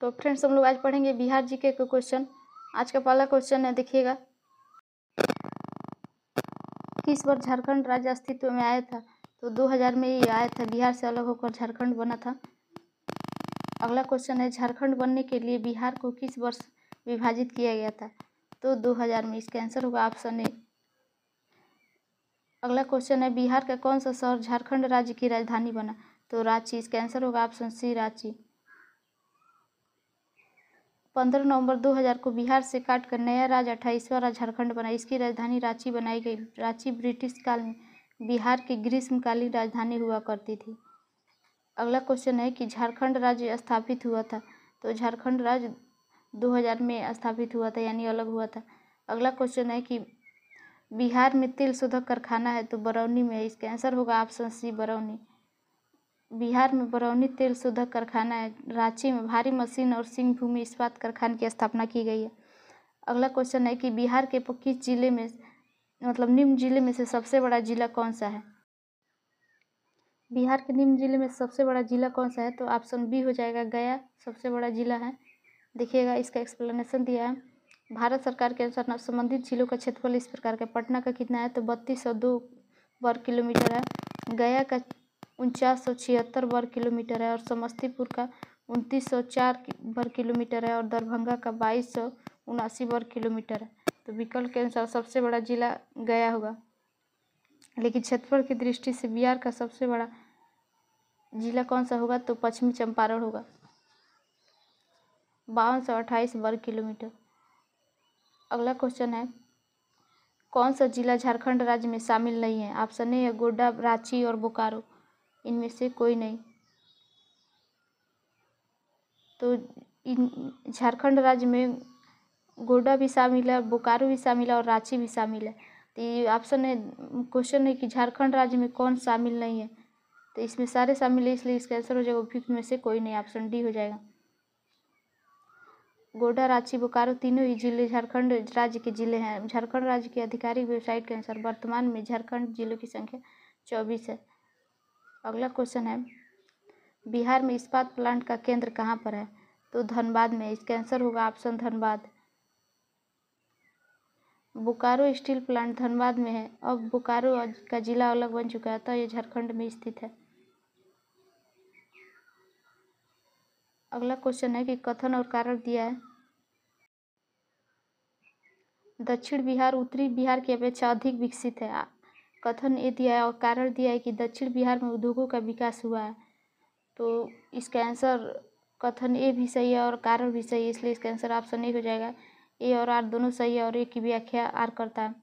तो फ्रेंड्स, हम लोग आज पढ़ेंगे बिहार जीके का क्वेश्चन। आज का पहला क्वेश्चन है, देखिएगा। किस वर्ष झारखंड राज्य अस्तित्व में आया था? तो 2000 में ये आया था। बिहार से अलग होकर झारखंड बना था। अगला क्वेश्चन है, झारखंड बनने के लिए बिहार को किस वर्ष विभाजित किया गया था? तो 2000 में। इसका आंसर होगा ऑप्शन ए। अगला क्वेश्चन है, बिहार का कौन सा शहर झारखंड राज्य की राजधानी बना? तो रांची। इसका आंसर होगा ऑप्शन सी, रांची। 15 नवंबर 2000 को बिहार से काटकर नया राज्य 28वां राज्य झारखंड बना। इसकी राजधानी रांची बनाई गई। रांची ब्रिटिश काल में बिहार की ग्रीष्मकालीन राजधानी हुआ करती थी। अगला क्वेश्चन है कि झारखंड राज्य स्थापित हुआ था? तो झारखंड राज्य 2000 में स्थापित हुआ था, यानी अलग हुआ था। अगला क्वेश्चन है कि बिहार में तेल शोधक कारखाना है, तो बरौनी में है। इसका आंसर होगा ऑप्शन सी, बरौनी। बिहार में बरौनी तेल शोधक कारखाना है। रांची में भारी मशीन और सिंहभूमि इस्पात कारखाने की स्थापना की गई है। अगला क्वेश्चन है कि बिहार के किस जिले में, मतलब निम्न जिले में से सबसे बड़ा जिला कौन सा है? बिहार के निम्न जिले में सबसे बड़ा जिला कौन सा है? तो ऑप्शन बी हो जाएगा, गया सबसे बड़ा जिला है। देखिएगा, इसका एक्सप्लेनेशन दिया है। भारत सरकार के अनुसार संबंधित जिलों का क्षेत्रफल इस प्रकार का। पटना का कितना है? तो 3202 वर्ग किलोमीटर है। गया का 4976 वर्ग किलोमीटर है और समस्तीपुर का 2904 वर्ग किलोमीटर है और दरभंगा का 2279 वर्ग किलोमीटर है। तो विकल्प के अनुसार सबसे बड़ा जिला गया होगा, लेकिन क्षेत्रफल की दृष्टि से बिहार का सबसे बड़ा जिला कौन सा होगा? तो पश्चिमी चंपारण होगा, 5228 वर्ग किलोमीटर। अगला क्वेश्चन है, कौन सा जिला झारखंड राज्य में शामिल नहीं है? ऑप्शन ए है गोड्डा, रांची और बोकारो। इनमें से कोई नहीं। तो झारखंड राज्य में गोड्डा भी शामिल है, बोकारो भी शामिल है और रांची भी शामिल है। तो ये ऑप्शन है, क्वेश्चन है कि झारखंड राज्य में कौन शामिल नहीं है? तो इसमें सारे शामिल है, इसलिए इसका आंसर हो जाएगा उपयुक्त में से कोई नहीं, ऑप्शन डी हो जाएगा। गोड्डा, रांची, बोकारो तीनों ही जिले झारखंड राज्य के जिले हैं। झारखंड राज्य की आधिकारिक वेबसाइट के अनुसार वर्तमान में झारखंड जिलों की संख्या 24 है। अगला क्वेश्चन है, बिहार में इस्पात प्लांट का केंद्र कहाँ पर है? तो धनबाद में। इसका आंसर होगा option Dhanbad. Bokaro steel plant Dhanbad में है। अब बोकारो का जिला अलग बन चुका है, तो ये झारखंड में स्थित है। अगला क्वेश्चन है कि कथन और कारण दिया है। दक्षिण बिहार उत्तरी बिहार की अपेक्षा अधिक विकसित है। कथन ये दिया है और कारण दिया है कि दक्षिण बिहार में उद्योगों का विकास हुआ है। तो इसका आंसर कथन ए भी सही है और कारण भी सही है, इसलिए इसका आंसर ऑप्शन ए हो जाएगा। ए और आर दोनों सही है और ए की व्याख्या आर करता है।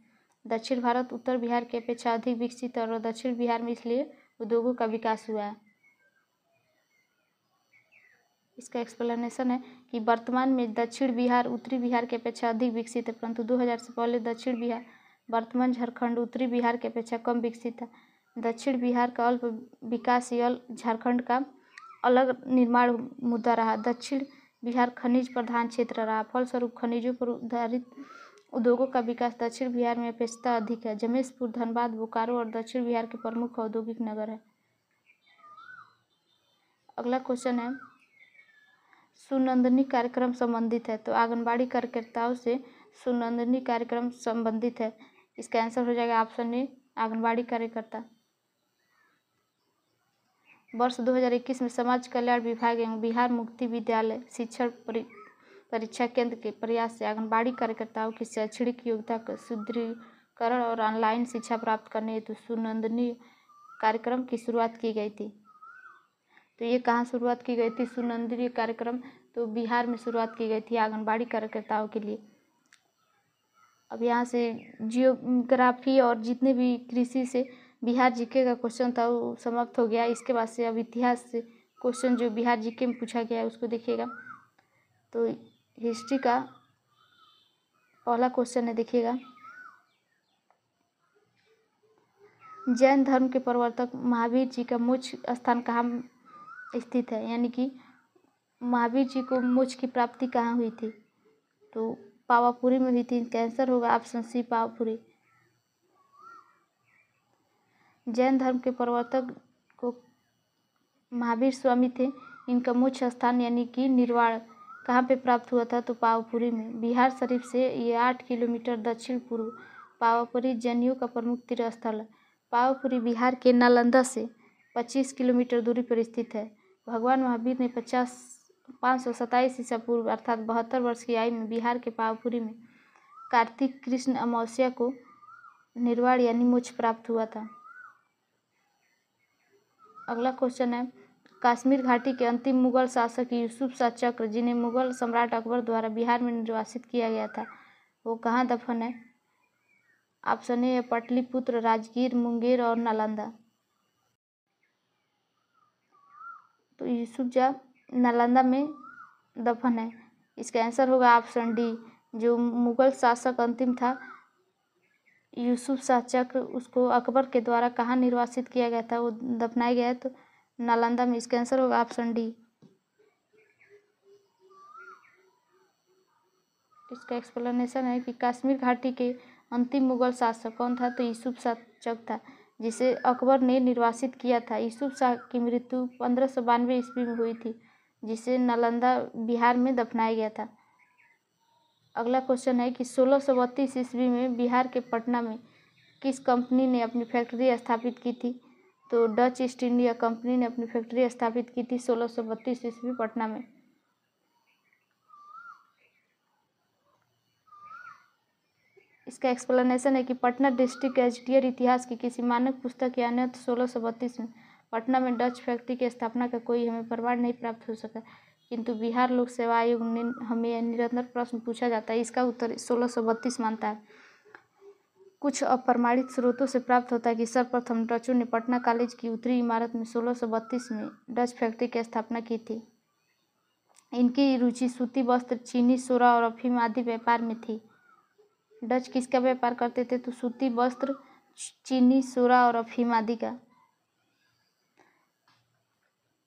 दक्षिण भारत उत्तर बिहार की अपेक्षा अधिक विकसित है और दक्षिण बिहार में इसलिए उद्योगों का विकास हुआ है। इसका एक्सप्लेनेशन है कि वर्तमान में दक्षिण बिहार उत्तरी बिहार की अपेक्षा अधिक विकसित है, परंतु 2000 से पहले दक्षिण बिहार वर्तमान झारखंड उत्तरी बिहार की अपेक्षा कम विकसित है। दक्षिण बिहार का अल्प विकासशील झारखंड का अलग निर्माण मुद्दा रहा। दक्षिण बिहार खनिज प्रधान क्षेत्र रहा, फलस्वरूप खनिजों पर आधारित उद्योगों का विकास दक्षिण बिहार में अपेक्षाकृत अधिक है। जमेशपुर, धनबाद, बोकारो और दक्षिण बिहार के प्रमुख औद्योगिक नगर है। अगला क्वेश्चन है, सुनंदनी कार्यक्रम संबंधित है? तो आंगनबाड़ी कार्यकर्ताओं से सुनंदनी कार्यक्रम संबंधित है। इसका आंसर हो जाएगा ऑप्शन ए, आंगनबाड़ी कार्यकर्ता। वर्ष 2021 में समाज कल्याण विभाग एवं बिहार मुक्ति विद्यालय शिक्षण परीक्षा केंद्र के प्रयास से आंगनबाड़ी कार्यकर्ताओं की शैक्षणिक योग्यता का सुदृढ़ीकरण और ऑनलाइन शिक्षा प्राप्त करने हेतु सुनंदनी कार्यक्रम की शुरुआत की गई थी। तो ये कहाँ शुरुआत की गई थी सुनंदनी कार्यक्रम? तो बिहार में शुरुआत की गई थी आंगनबाड़ी कार्यकर्ताओं के लिए। अब यहाँ से जियोग्राफी और जितने भी कृषि से बिहार जीके का क्वेश्चन था वो समाप्त हो गया। इसके बाद से अब इतिहास से क्वेश्चन जो बिहार जीके में पूछा गया है उसको देखिएगा। तो हिस्ट्री का पहला क्वेश्चन है, देखिएगा। जैन धर्म के प्रवर्तक महावीर जी का मोक्ष स्थान कहाँ स्थित है? यानी कि महावीर जी को मोक्ष की प्राप्ति कहाँ हुई थी? तो पावापुरी में हुई थी। इसका आंसर होगा ऑप्शन सी, पावापुरी। जैन धर्म के प्रवर्तक को महावीर स्वामी थे। इनका मोक्ष स्थान यानी कि निर्वाण कहाँ पे प्राप्त हुआ था? तो पावापुरी में। बिहार शरीफ से ये 8 किलोमीटर दक्षिण पूर्व पावापुरी जनेऊ का प्रमुख तीर्थ स्थल है। पावापुरी बिहार के नालंदा से 25 किलोमीटर दूरी पर स्थित है। भगवान महावीर ने 527 ईसा पूर्व अर्थात 72 वर्ष की आयु में बिहार के पावापुरी में कार्तिक कृष्ण अमावस्या को निर्वाण यानी मोक्ष प्राप्त हुआ था। अगला क्वेश्चन है, कश्मीर घाटी के अंतिम मुगल शासक यूसुफ शाह चक्र, जिन्हें मुगल सम्राट अकबर द्वारा बिहार में निर्वासित किया गया था, वो कहाँ दफन है? ऑप्शन ए पाटलिपुत्र, राजगीर, मुंगेर और नालंदा। तो यूसुफ शाह नालंदा में दफन है। इसका आंसर होगा ऑप्शन डी। जो मुगल शासक अंतिम था यूसुफ शाह चक्र, उसको अकबर के द्वारा कहाँ निर्वासित किया गया था? वो दफनाया गया है तो नालंदा में। इसका आंसर होगा ऑप्शन डी। इसका एक्सप्लेनेशन है कि कश्मीर घाटी के अंतिम मुगल शासक कौन था? तो यूसुफ शाह चक था, जिसे अकबर ने निर्वासित किया था। यूसुफ शाह की मृत्यु 1592 ईस्वी में हुई थी, जिसे नालंदा बिहार में दफनाया गया था। अगला क्वेश्चन है कि 1632 ईस्वी में बिहार के पटना में किस कंपनी ने अपनी फैक्ट्री स्थापित की थी? तो डच ईस्ट इंडिया कंपनी ने अपनी फैक्ट्री स्थापित की थी 1632 ईस्वी पटना में। इसका एक्सप्लेनेशन है कि पटना डिस्ट्रिक्ट गैजेटियर इतिहास की किसी मानक पुस्तक या अन्यत्र 1632 में पटना में डच फैक्ट्री की स्थापना का कोई हमें प्रमाण नहीं प्राप्त हो सका, किंतु बिहार लोक सेवा आयोग ने हमें निरंतर प्रश्न पूछा जाता है, इसका उत्तर 1632 मानता है। कुछ अप्रमाणित स्रोतों से प्राप्त होता है कि सर्वप्रथम डचों ने पटना कॉलेज की उत्तरी इमारत में 1632 में डच फैक्ट्री की स्थापना की थी। इनकी रुचि सूती वस्त्र, चीनी, सोरा और अफीम आदि व्यापार में थी। डच किसका व्यापार करते थे? तो सूती वस्त्र, चीनी, सोरा और अफीम आदि का।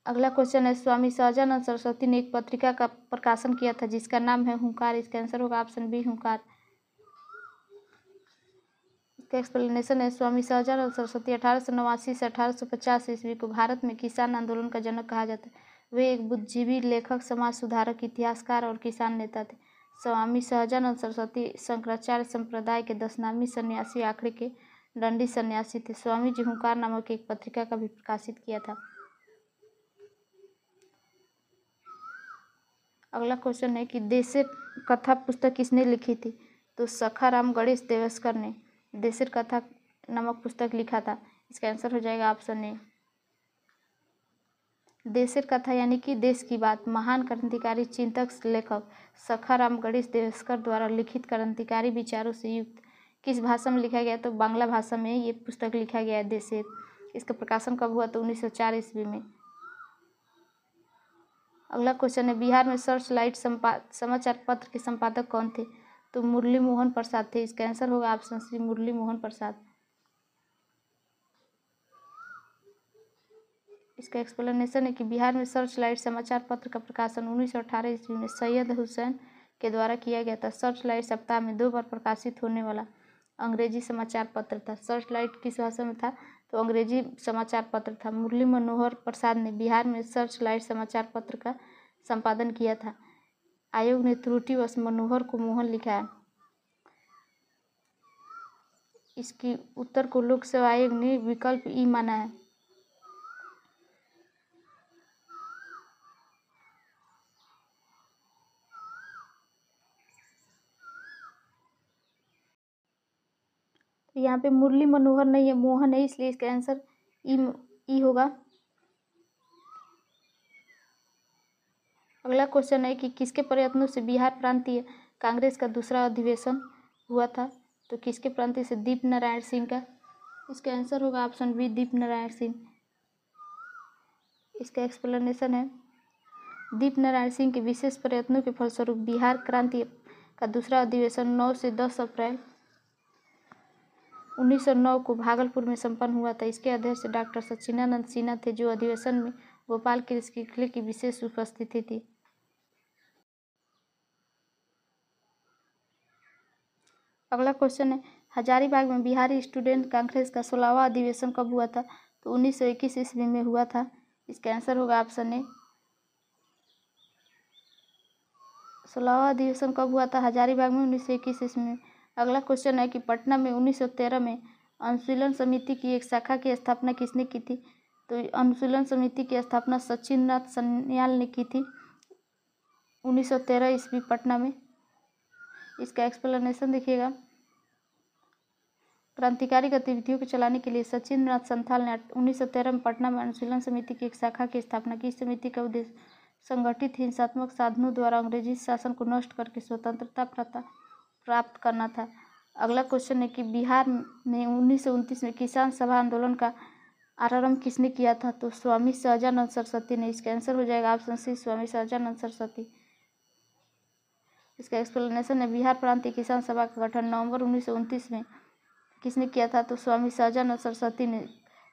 अगला क्वेश्चन है, स्वामी सहजानंद सरस्वती ने एक पत्रिका का प्रकाशन किया था जिसका नाम है हुंकार। इसका आंसर होगा ऑप्शन बी, हुंकार। इसका एक्सप्लेनेशन है, स्वामी सहजानंद सरस्वती 1889 से 1850 ईस्वी को भारत में किसान आंदोलन का जनक कहा जाता है। वे एक बुद्धिजीवी, लेखक, समाज सुधारक, इतिहासकार और किसान नेता थे। स्वामी सहजानंद सरस्वती शंकराचार्य संप्रदाय के 10 सन्यासी आखिरी के दंडी सन्यासी थे। स्वामी जी हुंकार नामक एक पत्रिका का भी प्रकाशित किया था। अगला क्वेश्चन है कि देशेर कथा पुस्तक किसने लिखी थी? तो सखाराम गणेश देवस्कर ने देशेर कथा नामक पुस्तक लिखा था। इसका आंसर हो जाएगा ऑप्शन ए। देशेर कथा यानी कि देश की बात महान क्रांतिकारी चिंतक लेखक सखाराम गणेश देवस्कर द्वारा लिखित क्रांतिकारी विचारों से युक्त किस भाषा में लिखा गया? तो बांग्ला भाषा में ये पुस्तक लिखा गया है देशेर। इसका प्रकाशन कब हुआ? तो 1904 ईस्वी में। अगला क्वेश्चन है, बिहार में सर्च लाइट समाचार पत्र के संपादक कौन थे? तो मुरली मोहन प्रसाद थे। इसका आंसर होगा ऑप्शन सी, मुरली मोहन प्रसाद। इसका एक्सप्लेनेशन है कि बिहार में सर्च लाइट समाचार पत्र का प्रकाशन 1918 ईस्वी में सैयद हुसैन के द्वारा किया गया था। सर्च लाइट सप्ताह में 2 बार प्रकाशित होने वाला अंग्रेजी समाचार पत्र था। सर्च लाइट किस भाषा में था? तो अंग्रेजी समाचार पत्र था। मुरली मनोहर प्रसाद ने बिहार में सर्च लाइट समाचार पत्र का संपादन किया था। आयोग ने त्रुटिवश मनोहर को मोहन लिखा है। इसकी उत्तर को लोक सेवा आयोग ने विकल्प ई माना है। यहाँ पे मुरली मनोहर नहीं है, मोहन है, इसलिए इसका आंसर ई होगा। अगला क्वेश्चन है कि किसके प्रयत्नों से बिहार प्रांतीय कांग्रेस का दूसरा अधिवेशन हुआ था? तो किसके प्रांतीय से? दीप नारायण सिंह का। इसका आंसर होगा ऑप्शन बी, दीप नारायण सिंह। इसका एक्सप्लेनेशन है, दीप नारायण सिंह के विशेष प्रयत्नों के फलस्वरूप बिहार क्रांति का दूसरा अधिवेशन 9 से 10 अप्रैल 1909 को भागलपुर में संपन्न हुआ था। इसके अध्यक्ष डॉक्टर सच्चिदानंद सिन्हा थे, जो अधिवेशन में गोपाल कृष्ण किले की विशेष उपस्थिति थी। अगला क्वेश्चन है, हजारीबाग में बिहारी स्टूडेंट कांग्रेस का 16वां अधिवेशन कब हुआ था? तो 1921 ईस्वी में हुआ था। इसका आंसर होगा ऑप्शन ए। 16वां अधिवेशन कब हुआ था? हजारीबाग में 1921 ईस्वी में। अगला क्वेश्चन है कि पटना में 1913 में अनुशीलन समिति की एक शाखा की स्थापना किसने की थी? तो अनुशीलन समिति की स्थापना सचिंद्रनाथ सन्याल ने की थी 1913 ईस्वी पटना में। इसका एक्सप्लेनेशन देखिएगा। क्रांतिकारी गतिविधियों को चलाने के लिए सचिंद्रनाथ संथाल ने 1913 में पटना में अनुशीलन समिति की एक शाखा की स्थापना की। इस समिति का उद्देश्य संगठित हिंसात्मक साधनों द्वारा अंग्रेजी शासन को नष्ट करके स्वतंत्रता प्राप्त करना था। अगला क्वेश्चन है कि बिहार में 1929 में किसान सभा आंदोलन का आरंभ किसने किया था? तो स्वामी सहजानंद सरस्वती ने। इसका आंसर हो जाएगा ऑप्शन सी, स्वामी सहजानंद सरस्वती। इसका एक्सप्लेनेशन है बिहार प्रांतीय किसान सभा का गठन नवंबर 1929 में किसने किया था? तो स्वामी सहजानंद सरस्वती ने।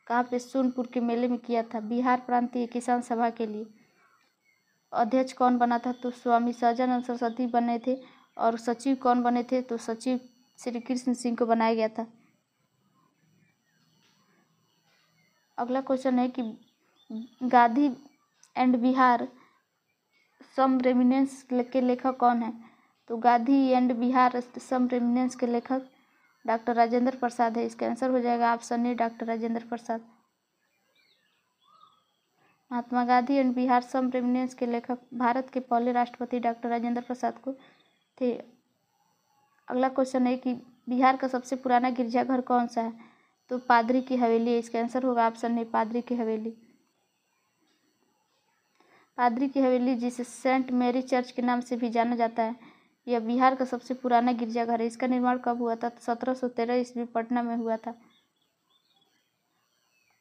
कहाँ पे? सोनपुर के मेले में किया था। बिहार प्रांतीय किसान सभा के लिए अध्यक्ष कौन बना था? तो स्वामी सहजानंद सरस्वती बने थे। और सचिव कौन बने थे? तो सचिव श्री कृष्ण सिंह को बनाया गया था। अगला क्वेश्चन है कि Gandhi and Bihar some reminiscences के लेखक कौन है? तो Gandhi and Bihar some reminiscences के लेखक डॉक्टर राजेंद्र प्रसाद है। इसका आंसर हो जाएगा option A, doctor Rajendra Prasad. Mahatma Gandhi and Bihar some reminiscences के लेखक भारत के पहले राष्ट्रपति डॉक्टर राजेंद्र प्रसाद को थे। अगला क्वेश्चन है कि बिहार का सबसे पुराना गिरजाघर कौन सा है? तो पादरी की हवेली है। इसका आंसर होगा ऑप्शन ए, पादरी की हवेली। पादरी की हवेली, जिसे सेंट मैरी चर्च के नाम से भी जाना जाता है, यह बिहार का सबसे पुराना गिरजाघर है। इसका निर्माण कब हुआ था? तो 1713 ईस्वी पटना में हुआ था।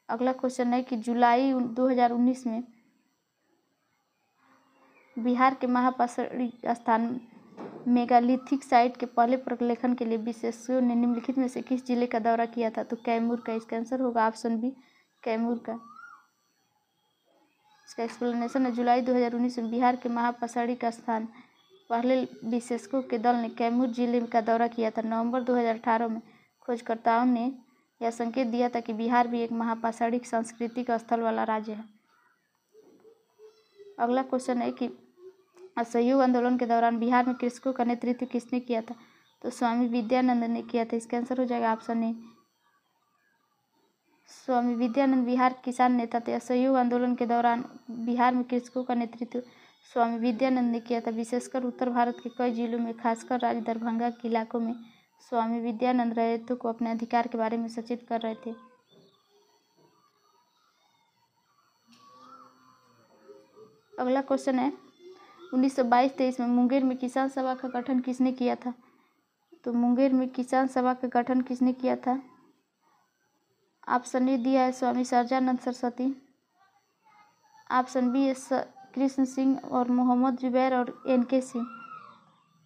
अगला क्वेश्चन है कि जुलाई 2019 में बिहार के महापाषाणी स्थान मेगालिथिक साइट के पहले प्रलेखन के लिए विशेषज्ञों ने निम्नलिखित में से किस जिले का दौरा किया था? तो कैमूर का। इसका आंसर होगा ऑप्शन बी, कैमूर का। इसका एक्सप्लेनेशन है जुलाई 2019 में बिहार के महापाषाणी का स्थान पहले विशेषज्ञों के दल ने कैमूर जिले का दौरा किया था। नवंबर 2018 में खोजकर्ताओं ने यह संकेत दिया था कि बिहार भी एक महापाषाणी सांस्कृतिक स्थल वाला राज्य है। अगला क्वेश्चन है कि असहयोग आंदोलन के दौरान बिहार में कृषकों का नेतृत्व किसने किया था? तो स्वामी विद्यानंद ने किया था। इसका आंसर हो जाएगा ऑप्शन ए, स्वामी विद्यानंद बिहार किसान नेता थे। असहयोग आंदोलन के दौरान बिहार में कृषकों का नेतृत्व स्वामी विद्यानंद ने किया था। विशेषकर उत्तर भारत के कई जिलों में, खासकर राज्य दरभंगा के इलाकों में स्वामी विद्यानंद रैयतों को अपने अधिकार के बारे में सचेत कर रहे थे। अगला क्वेश्चन है 1922-23 में मुंगेर में किसान सभा का गठन किसने किया था? तो मुंगेर में किसान सभा का गठन किसने किया था? ऑप्शन ए दिया है स्वामी सहजानंद सरस्वती। ऑप्शन बी है कृष्ण सिंह और मोहम्मद जुबैर और एन.के. सिंह।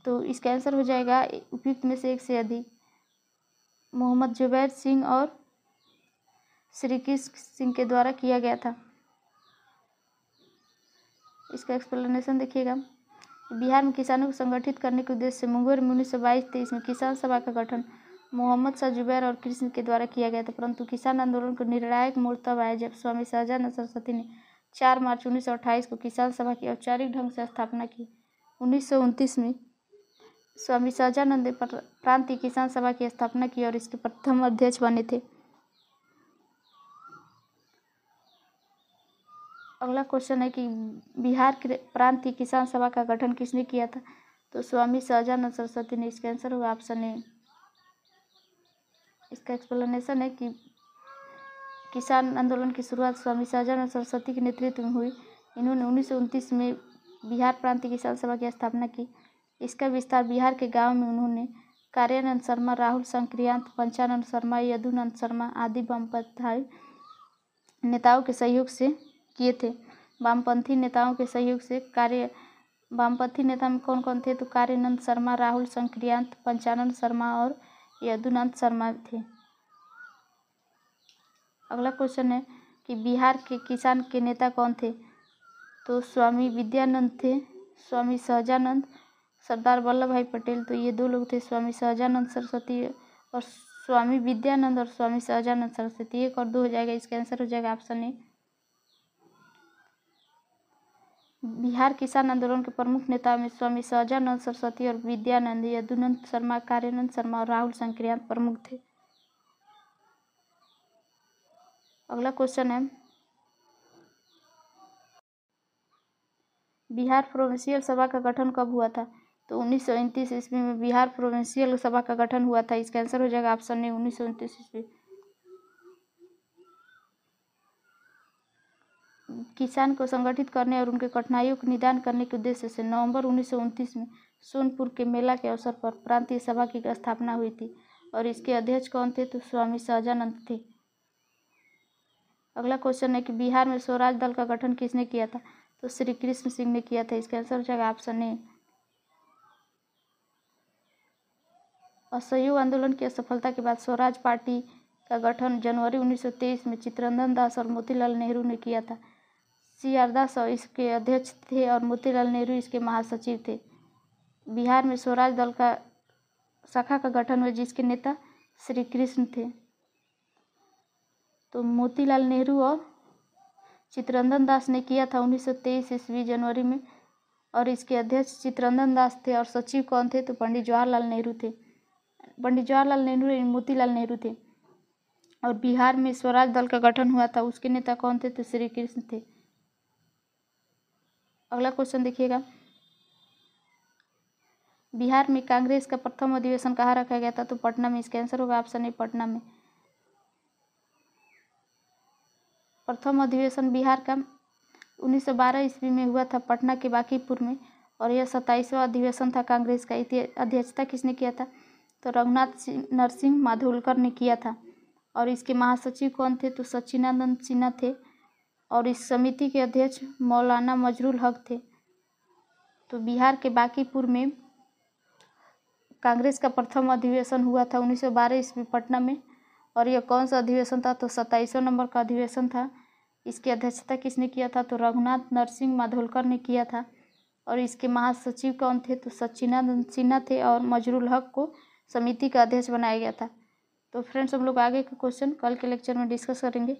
तो इसका आंसर हो जाएगा उपयुक्त में से एक से अधिक, मोहम्मद जुबैर सिंह और श्री कृष्ण सिंह के द्वारा किया गया था। इसका एक्सप्लेनेशन देखिएगा। बिहार में किसानों को संगठित करने के उद्देश्य से मुंगेर में 1922-23 में किसान सभा का गठन मोहम्मद शाह जुबैर और कृष्ण के द्वारा किया गया था। परंतु किसान आंदोलन को निर्णायक मोड़ तब आया जब स्वामी सहजानंद सरस्वती ने 4 मार्च 1928 को किसान सभा की औपचारिक ढंग से स्थापना की। 1929 में स्वामी सहजानंद ने प्रांतीय किसान सभा की स्थापना की और इसके प्रथम अध्यक्ष बने थे। अगला क्वेश्चन है कि बिहार के प्रांतीय किसान सभा का गठन किसने किया था? तो स्वामी सहजानंद सरस्वती ने। इसका आंसर होगा ऑप्शन ए। इसका एक्सप्लेनेशन है कि किसान आंदोलन की शुरुआत स्वामी सहजानंद सरस्वती के नेतृत्व में हुई। इन्होंने 1929 में बिहार प्रांतीय किसान सभा की स्थापना की। इसका विस्तार बिहार के गाँव में उन्होंने कार्यानंद शर्मा, राहुल संक्रियांत, पंचानंद शर्मा, यदुनंद शर्मा आदि वामपंथी नेताओं के सहयोग से किए थे। वामपंथी नेताओं के सहयोग से वामपंथी नेता में कौन कौन थे? तो कार्यानंद शर्मा, राहुल संक्रियांत, पंचानंद शर्मा और यदुनंद शर्मा थे। अगला क्वेश्चन है कि बिहार के किसान के नेता कौन थे? तो स्वामी विद्यानंद थे, स्वामी सहजानंद, सरदार वल्लभ भाई पटेल। तो ये दो लोग थे, स्वामी सहजानंद सरस्वती और स्वामी विद्यानंद और स्वामी सहजानंद सरस्वती। 1 और 2 हो जाएगा। इसका आंसर हो जाएगा ऑप्शन ए। बिहार किसान आंदोलन के प्रमुख नेताओं में स्वामी सहजानंद सरस्वती और विद्यानंद, यदुनंद शर्मा, कार्यानंद शर्मा और राहुल संक्रियांत प्रमुख थे। अगला क्वेश्चन है, बिहार प्रोविंशियल सभा का गठन कब हुआ था? तो 1929 ईस्वी में बिहार प्रोविंशियल सभा का गठन हुआ था। इसका आंसर हो जाएगा ऑप्शन ए 1929 ईस्वी। किसान को संगठित करने और उनके कठिनाइयों का निदान करने के उद्देश्य से नवंबर 1929 में सोनपुर के मेला के अवसर पर प्रांतीय सभा की स्थापना हुई थी और इसके अध्यक्ष कौन थे? तो स्वामी सहजानंद थे। अगला क्वेश्चन है कि बिहार में स्वराज दल का गठन किसने किया था? तो श्री कृष्ण सिंह ने किया था। इसका आंसर हो जाएगा ऑप्शन ए। असहयोग आंदोलन की असफलता के बाद स्वराज पार्टी का गठन जनवरी 1923 में चित्तरंजन दास और मोतीलाल नेहरू ने किया था। सी.आर. दास इसके अध्यक्ष थे और मोतीलाल नेहरू इसके महासचिव थे। बिहार में स्वराज दल का शाखा का गठन हुआ जिसके नेता श्री कृष्ण थे। तो मोतीलाल नेहरू और चित्तरंजन दास ने किया था 1923 ईस्वी जनवरी में और इसके अध्यक्ष चित्तरंजन दास थे और सचिव कौन थे? तो पंडित जवाहरलाल नेहरू थे। पंडित जवाहरलाल नेहरू मोतीलाल नेहरू थे। और बिहार में स्वराज दल का गठन हुआ था, उसके नेता कौन थे? तो श्री कृष्ण थे। अगला क्वेश्चन देखिएगा, बिहार में कांग्रेस का प्रथम अधिवेशन कहाँ रखा गया था? तो पटना में। इसका आंसर होगा ऑप्शन ए पटना में। प्रथम अधिवेशन बिहार का 1912 ईस्वी में हुआ था पटना के बांकीपुर में और यह 27वां अधिवेशन था कांग्रेस का। अध्यक्षता किसने किया था? तो रघुनाथ नरसिंह माधोलकर ने किया था और इसके महासचिव कौन थे? तो सच्चिदानंद सिन्हा थे और इस समिति के अध्यक्ष मौलाना मजरुल हक थे। तो बिहार के बांकीपुर में कांग्रेस का प्रथम अधिवेशन हुआ था 1912 ईस्वी पटना में और यह कौन सा अधिवेशन था? तो 27वां नंबर का अधिवेशन था। इसकी अध्यक्षता किसने किया था? तो रघुनाथ नरसिंह माधोलकर ने किया था और इसके महासचिव कौन थे? तो सच्चिदानंद सिन्हा थे और मजरुल हक को समिति का अध्यक्ष बनाया गया था। तो फ्रेंड्स, हम लोग आगे के क्वेश्चन कल के लेक्चर में डिस्कस करेंगे।